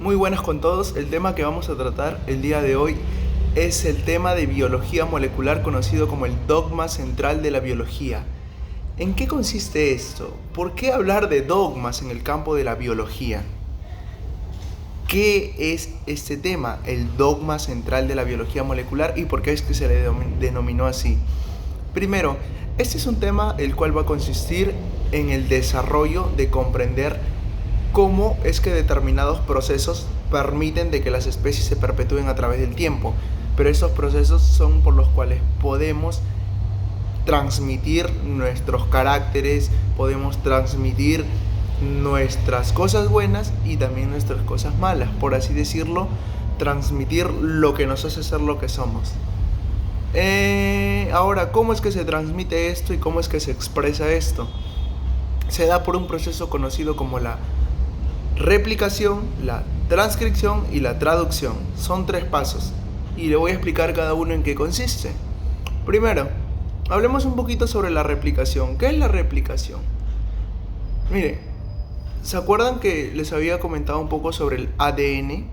Muy buenas con todos. El tema que vamos a tratar el día de hoy es el tema de biología molecular, conocido como el dogma central de la biología. ¿En qué consiste esto? ¿Por qué hablar de dogmas en el campo de la biología? ¿Qué es este tema, el dogma central de la biología molecular, y por qué es que se le denominó así? Primero, este es un tema el cual va a consistir en el desarrollo de comprender cómo es que determinados procesos permiten de que las especies se perpetúen a través del tiempo. Pero estos procesos son por los cuales podemos transmitir nuestros caracteres, podemos transmitir nuestras cosas buenas y también nuestras cosas malas, por así decirlo, transmitir lo que nos hace ser lo que somos. Ahora, ¿cómo es que se transmite esto y cómo es que se expresa esto? Se da por un proceso conocido como la replicación, la transcripción y la traducción. Son 3 pasos y le voy a explicar cada uno en qué consiste. Primero, hablemos un poquito sobre la replicación. ¿Qué es la replicación? Miren, ¿se acuerdan que les había comentado un poco sobre el ADN?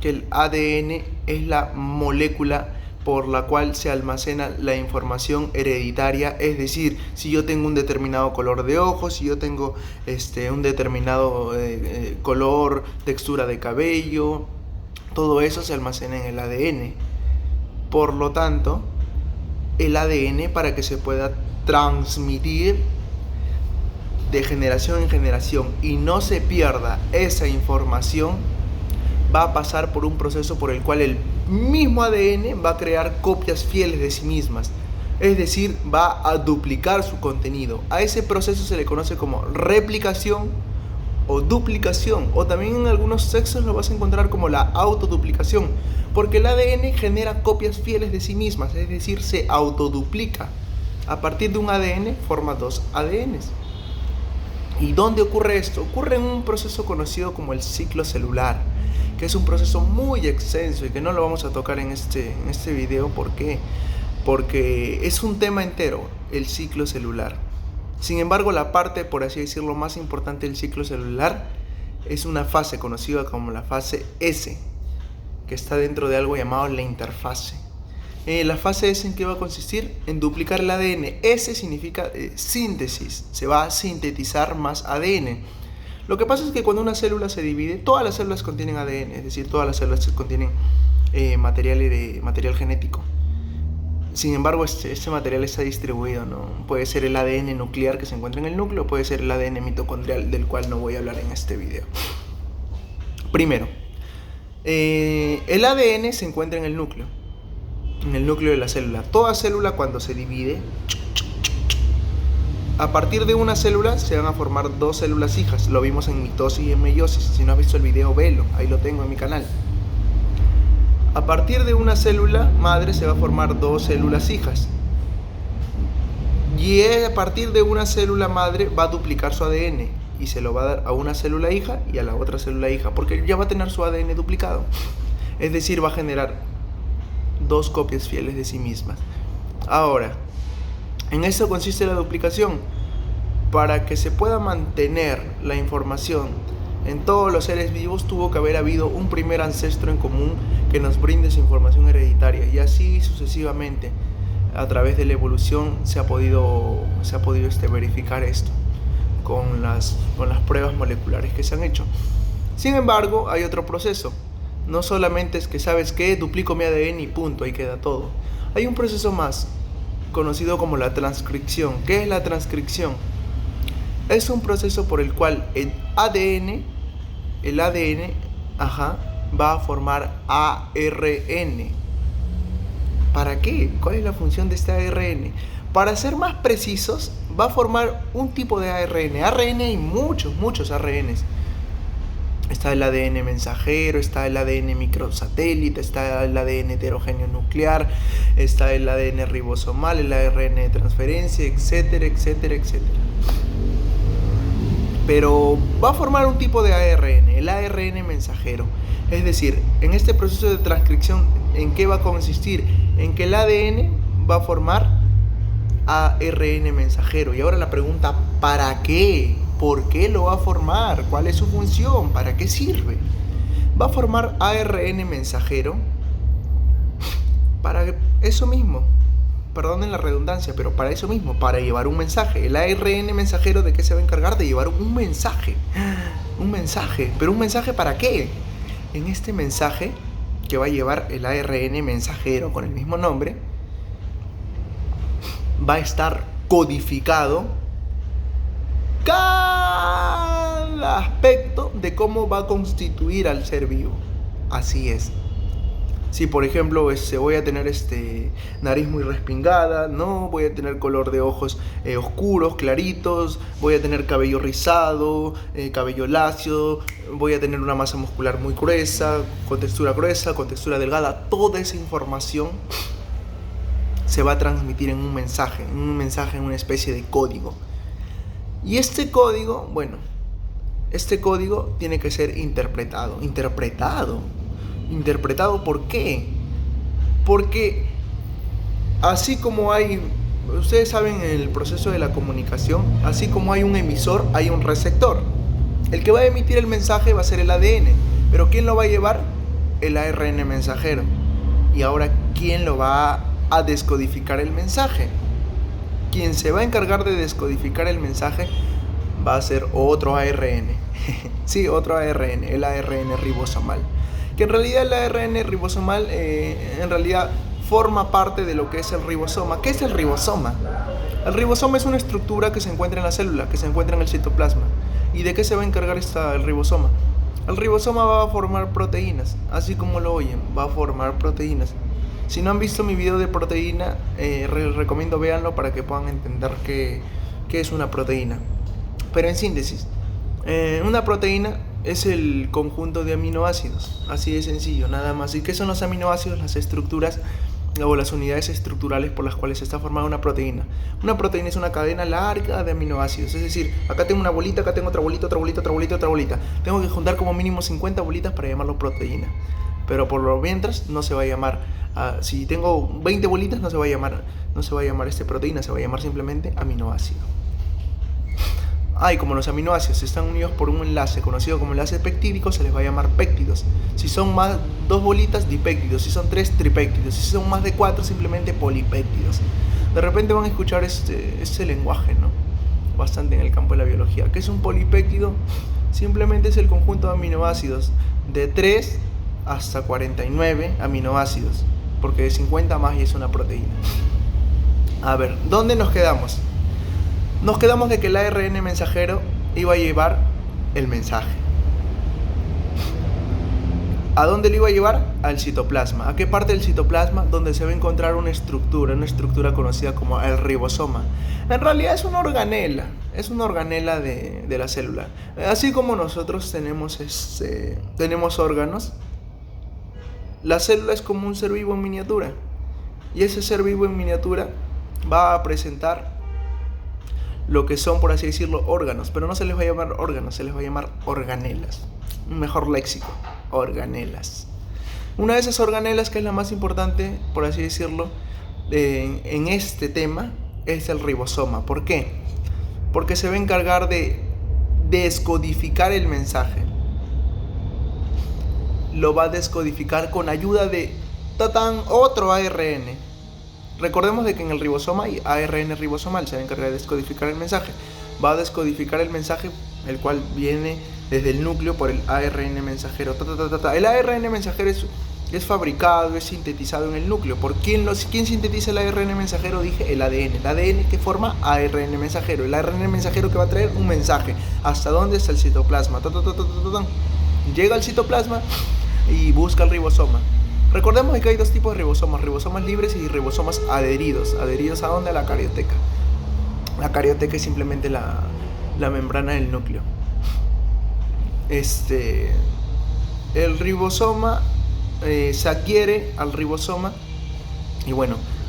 Que el ADN es la molécula por la cual se almacena la información hereditaria, es decir, si yo tengo un determinado color de ojos, si yo tengo un determinado color, textura de cabello, todo eso se almacena en el ADN. Por lo tanto, el ADN, para que se pueda transmitir de generación en generación y no se pierda esa información, va a pasar por un proceso por el cual el mismo ADN va a crear copias fieles de sí mismas, es decir, va a duplicar su contenido. A ese proceso se le conoce como replicación o duplicación, o también en algunos textos lo vas a encontrar como la autoduplicación, porque el ADN genera copias fieles de sí mismas, es decir, se autoduplica. A partir de un ADN forma 2 ADNs. ¿Y dónde ocurre esto? Ocurre en un proceso conocido como el ciclo celular, que es un proceso muy extenso y que no lo vamos a tocar en este video. ¿Por qué? Porque es un tema entero, el ciclo celular. Sin embargo, la parte, por así decirlo, más importante del ciclo celular es una fase conocida como la fase S, que está dentro de algo llamado la interfase. La fase S, ¿en qué va a consistir? En duplicar el ADN. S significa síntesis, se va a sintetizar más ADN. Lo que pasa es que cuando una célula se divide, todas las células contienen ADN, es decir, todas las células contienen material genético. Sin embargo, este material está distribuido, ¿no? Puede ser el ADN nuclear que se encuentra en el núcleo, puede ser el ADN mitocondrial, del cual no voy a hablar en este video. Primero, el ADN se encuentra en el núcleo de la célula. Toda célula, cuando se divide, a partir de una célula se van a formar 2 células hijas. Lo vimos en mitosis y en meiosis. Si no has visto el video, velo, ahí lo tengo en mi canal. A partir de una célula madre se va a formar 2 células hijas. Y a partir de una célula madre va a duplicar su ADN y se lo va a dar a una célula hija y a la otra célula hija, porque ya va a tener su ADN duplicado. Es decir, va a generar 2 copias fieles de sí mismas. Ahora, en eso consiste la duplicación. Para que se pueda mantener la información en todos los seres vivos, tuvo que haber habido un primer ancestro en común que nos brinde su información hereditaria, y así sucesivamente. A través de la evolución se ha podido verificar esto con las pruebas moleculares que se han hecho. Sin embargo, hay otro proceso. No solamente es que, ¿sabes qué? Duplico mi ADN y punto, ahí queda todo. Hay un proceso más, conocido como la transcripción. ¿Qué es la transcripción? Es un proceso por el cual el ADN va a formar ARN. ¿Para qué? ¿Cuál es la función de este ARN? Para ser más precisos, va a formar un tipo de ARN. ARN hay muchos ARNs. Está el ADN mensajero, está el ADN microsatélite, está el ADN heterogéneo nuclear, está el ADN ribosomal, el ARN de transferencia, etcétera. Pero va a formar un tipo de ARN, el ARN mensajero. Es decir, en este proceso de transcripción, ¿en qué va a consistir? En que el ADN va a formar ARN mensajero. Y ahora la pregunta, ¿para qué? ¿Por qué lo va a formar? ¿Cuál es su función? ¿Para qué sirve? va a formar ARN mensajero para eso mismo. Perdonen la redundancia, pero para eso mismo, para llevar un mensaje. El ARN mensajero, ¿de qué se va a encargar? De llevar un mensaje. Un mensaje. ¿Pero un mensaje para qué? En este mensaje que va a llevar el ARN mensajero con el mismo nombre, va a estar codificado cada aspecto de cómo va a constituir al ser vivo. Así es. Si por ejemplo voy a tener nariz muy respingada, no voy a tener color de ojos oscuros, claritos, voy a tener cabello rizado, cabello lacio, voy a tener una masa muscular muy gruesa, con textura delgada, toda esa información se va a transmitir en un mensaje, en una especie de código. Y este código tiene que ser interpretado. ¿Interpretado por qué? Porque así como ustedes saben, en el proceso de la comunicación, así como hay un emisor, hay un receptor. El que va a emitir el mensaje va a ser el ADN, pero ¿quién lo va a llevar? El ARN mensajero. Y ahora, ¿quién lo va a descodificar el mensaje? Quien se va a encargar de descodificar el mensaje va a ser otro ARN. Sí, otro ARN, el ARN ribosomal. Que en realidad el ARN ribosomal forma parte de lo que es el ribosoma. ¿Qué es el ribosoma? El ribosoma es una estructura que se encuentra en la célula, que se encuentra en el citoplasma. ¿Y de qué se va a encargar el ribosoma? El ribosoma va a formar proteínas, así como lo oyen, va a formar proteínas. Si no han visto mi video de proteína, recomiendo véanlo para que puedan entender qué es una proteína. Pero en síntesis, una proteína es el conjunto de aminoácidos, así de sencillo, nada más. ¿Y qué son los aminoácidos? Las estructuras o las unidades estructurales por las cuales está formada una proteína. Una proteína es una cadena larga de aminoácidos, es decir, acá tengo una bolita, acá tengo otra bolita, otra bolita, otra bolita, otra bolita. Tengo que juntar como mínimo 50 bolitas para llamarlo proteína. Pero por lo mientras no se va a llamar, si tengo 20 bolitas no se va a llamar proteína, se va a llamar simplemente aminoácido. Como los aminoácidos están unidos por un enlace conocido como enlace peptídico, se les va a llamar péptidos. Si son más 2 bolitas, dipéptidos. Si son 3, tripéptidos. Si son más de 4, simplemente polipéptidos. De repente van a escuchar este lenguaje, ¿no? Bastante en el campo de la biología. ¿Qué es un polipéptido? Simplemente es el conjunto de aminoácidos de 3 hasta 49 aminoácidos, porque de 50 más ya es una proteína. A ver, ¿dónde nos quedamos? Nos quedamos de que el ARN mensajero iba a llevar el mensaje. ¿A dónde lo iba a llevar? Al citoplasma. ¿A qué parte del citoplasma? Donde se va a encontrar una estructura conocida como el ribosoma. En realidad es una organela de la célula. Así como nosotros tenemos órganos, la célula es como un ser vivo en miniatura. Y ese ser vivo en miniatura va a presentar lo que son, por así decirlo, órganos, pero no se les va a llamar órganos, se les va a llamar organelas. Un mejor léxico, organelas. Una de esas organelas, que es la más importante, por así decirlo, en este tema, es el ribosoma. ¿Por qué? Porque se va a encargar de descodificar el mensaje. Lo va a descodificar con ayuda de otro ARN. Recordemos de que en el ribosoma hay ARN ribosomal, se va a encargar de descodificar el mensaje. Va a descodificar el mensaje, el cual viene desde el núcleo por el ARN mensajero. El ARN mensajero es fabricado, es sintetizado en el núcleo. ¿Por quién sintetiza el ARN mensajero? Dije el ADN. El ADN que forma ARN mensajero. El ARN mensajero que va a traer un mensaje. ¿Hasta dónde está el citoplasma? Llega al citoplasma y busca el ribosoma. Recordemos que hay dos tipos de ribosomas: ribosomas libres y ribosomas adheridos. ¿Adheridos a dónde? A la carioteca. La carioteca es simplemente la membrana del núcleo. El ribosoma se adhiere al ribosoma y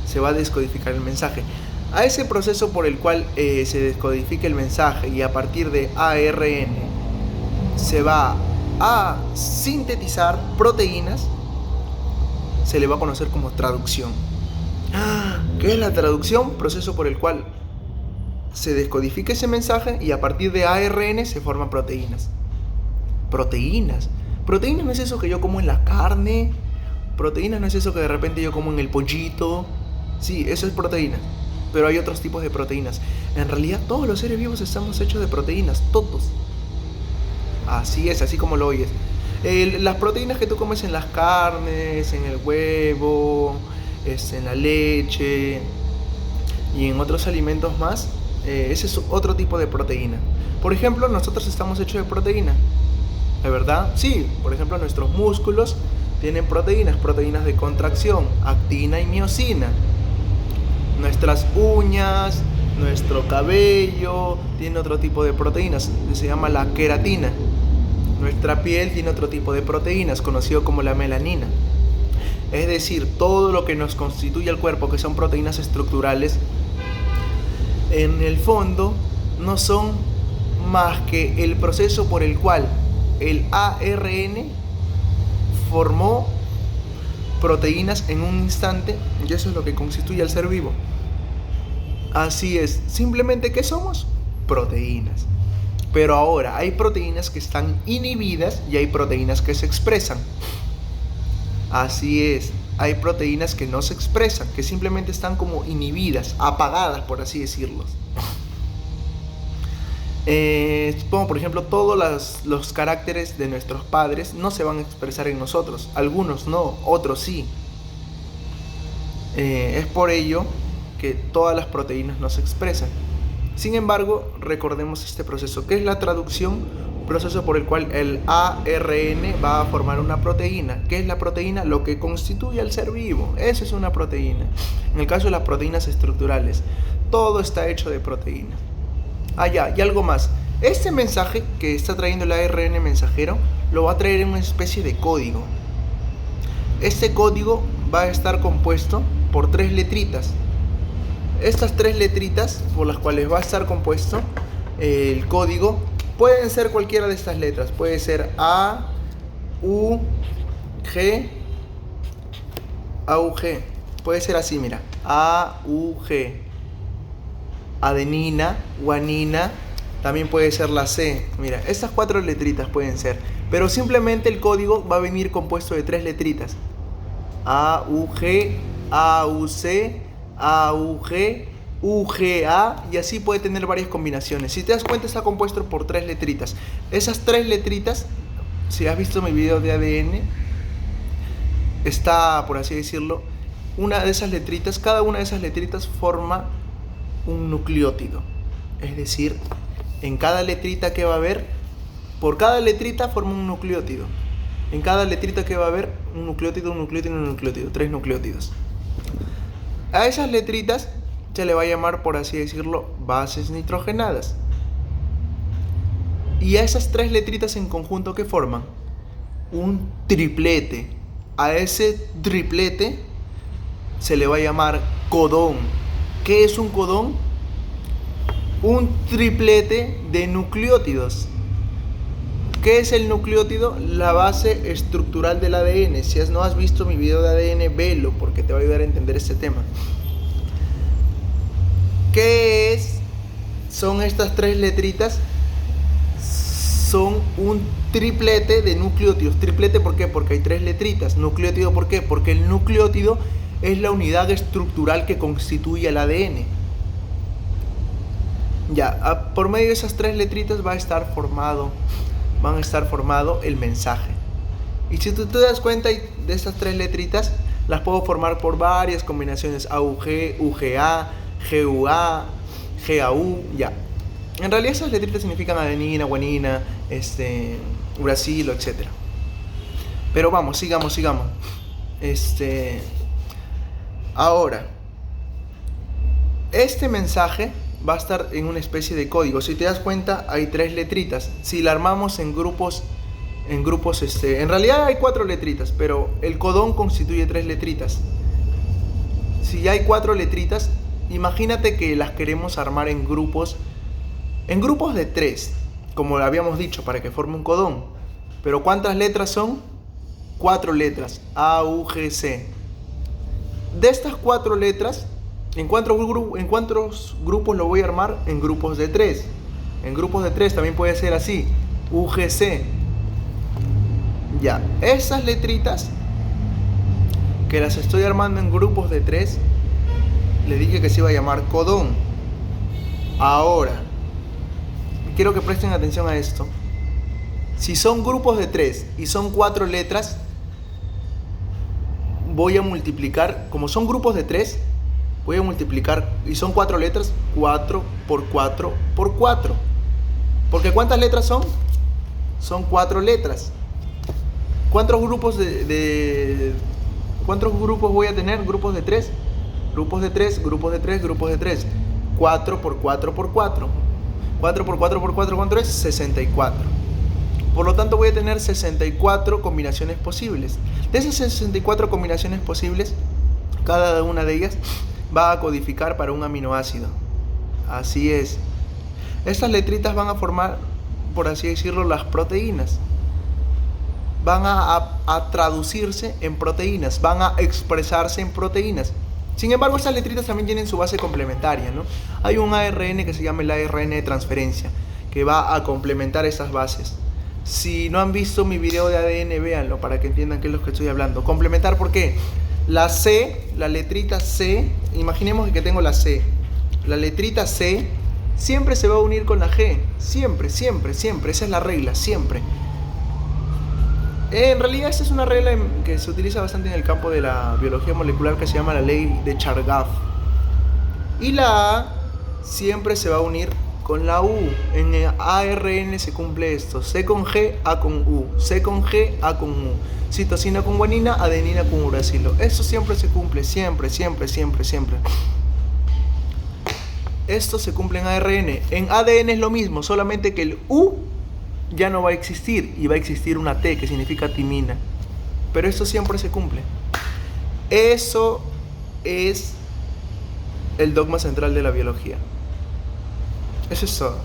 se va a descodificar el mensaje. A ese proceso por el cual se descodifica el mensaje y a partir de ARN se va a sintetizar proteínas, se le va a conocer como traducción. ¿Qué es la traducción? Proceso por el cual se descodifica ese mensaje y a partir de ARN se forman proteínas. Proteína no es eso que yo como en la carne. Proteína no es eso que de repente yo como en el pollito. Sí, eso es proteína. Pero hay otros tipos de proteínas. En realidad todos los seres vivos estamos hechos de proteínas, todos. Así es, así como lo oyes. Las proteínas que tú comes en las carnes, en el huevo, en la leche y en otros alimentos más, ese es otro tipo de proteína. Por ejemplo, nosotros estamos hechos de proteína. ¿De verdad? Sí, por ejemplo, nuestros músculos tienen proteínas de contracción, actina y miosina. Nuestras uñas, nuestro cabello tiene otro tipo de proteínas, se llama la queratina. Nuestra piel tiene otro tipo de proteínas, conocido como la melanina. Es decir, todo lo que nos constituye el cuerpo, que son proteínas estructurales, en el fondo no son más que el proceso por el cual el ARN formó proteínas en un instante, y eso es lo que constituye al ser vivo. Así es, simplemente ¿qué somos? Proteínas. Pero ahora hay proteínas que están inhibidas y hay proteínas que se expresan. Así es, hay proteínas que no se expresan, que simplemente están como inhibidas, apagadas, por así decirlo. Como por ejemplo, todos los caracteres de nuestros padres no se van a expresar en nosotros. Algunos no, otros sí. Es por ello que todas las proteínas no se expresan. Sin embargo, recordemos este proceso. ¿Qué es la traducción? Proceso por el cual el ARN va a formar una proteína. ¿Qué es la proteína? Lo que constituye al ser vivo. Eso es una proteína. En el caso de las proteínas estructurales, todo está hecho de proteínas. Ya, y algo más. Este mensaje que está trayendo el ARN mensajero lo va a traer en una especie de código. Este código va a estar compuesto por 3 letritas. Estas 3 letritas por las cuales va a estar compuesto el código pueden ser cualquiera de estas letras. Puede ser A, U, G, A, U, G. Puede ser así, mira. A, U, G. Adenina, guanina. También puede ser la C. Mira, estas 4 letritas pueden ser. Pero simplemente el código va a venir compuesto de 3 letritas. A, U, G, A, U, C, A, U, G, U, G, A, y así puede tener varias combinaciones. Si te das cuenta, está compuesto por 3 letritas. Esas 3 letritas, si has visto mi video de ADN, está, por así decirlo, una de esas letritas, cada una de esas letritas forma un nucleótido. Es decir, en cada letrita que va a haber, por cada letrita forma un nucleótido. En cada letrita que va a haber, un nucleótido, un nucleótido, un nucleótido, 3 nucleótidos. A esas letritas se le va a llamar, por así decirlo, bases nitrogenadas. Y a esas 3 letritas en conjunto, ¿qué forman? Un triplete. A ese triplete se le va a llamar codón. ¿Qué es un codón? Un triplete de nucleótidos. ¿Qué es el nucleótido? La base estructural del ADN. Si no has visto mi video de ADN, velo, porque te va a ayudar a entender este tema. ¿Qué es? Son estas 3 letritas. Son un triplete de nucleótidos. Triplete, ¿por qué? Porque hay 3 letritas. Nucleótido, ¿por qué? Porque el nucleótido es la unidad estructural que constituye el ADN. Ya, por medio de esas 3 letritas van a estar formado el mensaje. Y si tú te das cuenta de estas 3 letritas, las puedo formar por varias combinaciones: AUG, UGA, GUA, GAU, ya. En realidad esas letritas significan adenina, guanina, uracilo, etc. Pero vamos, sigamos. Ahora, este mensaje va a estar en una especie de código. Si te das cuenta, hay 3 letritas. Si la armamos en grupos, en realidad hay 4 letritas, pero el codón constituye 3 letritas. Si ya hay 4 letritas, imagínate que las queremos armar en grupos de 3, como lo habíamos dicho, para que forme un codón. Pero ¿cuántas letras son? 4 letras, A, U, G, C. De estas 4 letras, ¿en cuántos grupos lo voy a armar? En grupos de 3. En grupos de 3 también puede ser así, UGC. Ya, esas letritas que las estoy armando en grupos de 3, le dije que se iba a llamar codón. Ahora, quiero que presten atención a esto. Si son grupos de 3 y son 4 letras, voy a multiplicar, como son grupos de 3, voy a multiplicar, y son 4 letras, 4 por 4 por 4. Porque ¿cuántas letras son? Son 4 letras. ¿Cuántos grupos ¿cuántos grupos voy a tener? Grupos de 3. Grupos de 3, grupos de 3, grupos de 3. 4 por 4 por 4. 4 por 4 por 4, ¿cuánto es? 64. Por lo tanto voy a tener 64 combinaciones posibles. De esas 64 combinaciones posibles, cada una de ellas va a codificar para un aminoácido. Así es. Estas letritas van a formar, por así decirlo, las proteínas. Van a traducirse en proteínas, van a expresarse en proteínas. Sin embargo, estas letritas también tienen su base complementaria, ¿no? Hay un ARN que se llama el ARN de transferencia, que va a complementar esas bases. Si no han visto mi video de ADN, véanlo para que entiendan qué es lo que estoy hablando. Complementar, ¿por qué? La C, la letrita C, imaginemos que tengo la C. La letrita C siempre se va a unir con la G. Siempre, siempre, siempre. Esa es la regla, siempre. En realidad esta es una regla que se utiliza bastante en el campo de la biología molecular, que se llama la ley de Chargaff. Y la A siempre se va a unir con la U. En el ARN se cumple esto: C con G, A con U, C con G, A con U, citosina con guanina, adenina con uracilo. Eso siempre se cumple, siempre, siempre, siempre, siempre. Esto se cumple en ARN. En ADN es lo mismo, solamente que el U ya no va a existir y va a existir una T, que significa timina. Pero esto siempre se cumple. Eso es el dogma central de la biología. Eso es todo.